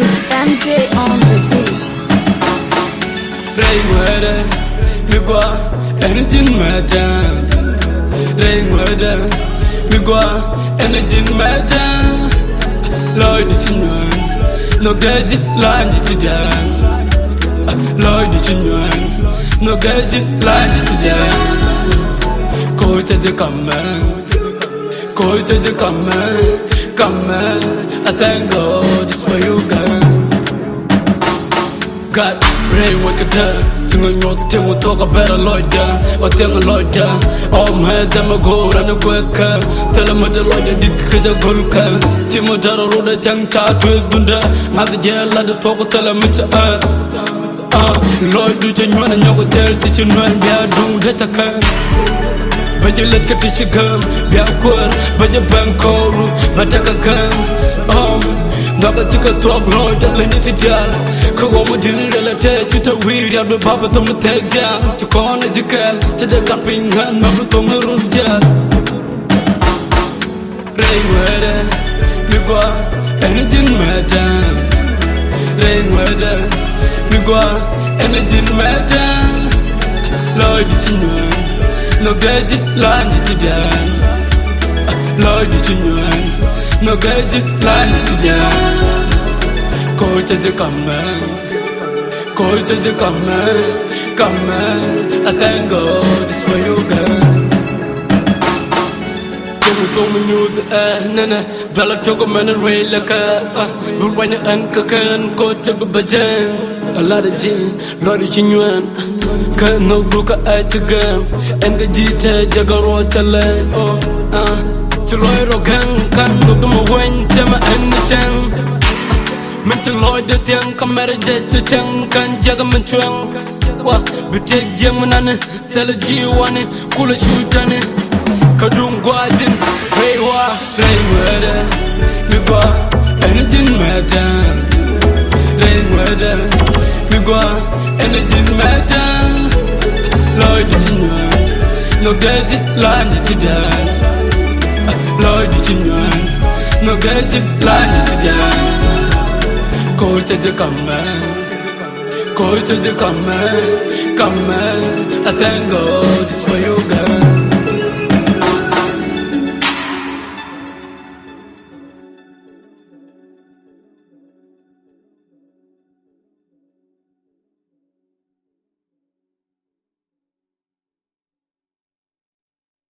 It's MJ on the beat. Rain weather, me go anything matter. Rain weather, me go anything matter. Lord, it's in no get it, land it to jam. Lord, it's in no get it, land it to jam. Go to the come, I thank God, it's for you, girl. God, rain wake it up. Ting on thing will talk about a lawyer, or thing a lawyer. Oh, my, them a go and a quick tell them what the lawyer did, because a good car. Timotaro road a junk car to a bunda. Not the jail, let the talk, tell them it's Lord, do you want to know tell teaching when we are doing that a car? But you let get to come, be a quirk, but you bank call, but I can come. Naga tika talk Lord, that let it down. Come on, dinner, let it to weed, I'll be Papa to me take down. To corner the girl, to the camping and Mama to me run down. Rain weather, me go, anything matter. Rain weather, me go, anything matter. Lord, it's in you, no get it, land it down. Lord, it's in you. No get it, land it down. Go to the come, I thank God, it's for you, girl. Come you the air, nana, Bella took a man and rail like but when you uncocken, go to the bajan. A lot of gin, Lord, genuine. Can no book at the gum, and the jita, Jagaro, oh, to Lloyd Rogan, can look them away, Tema and the Chang. Mental Lloyd the Tiang, come at a jet to Chang, can Jagaman Chang. What, but take German, tell a G1, cool a shoot on it. Kadung Guajin, Raywa, rain weather, me go, anything matter. Rain weather, me go, anything matter. Lord, it's in you, no get it, land it down. Lord, it's in you, no get it, land it down. Go to the come, I thank God, it's for you, girl.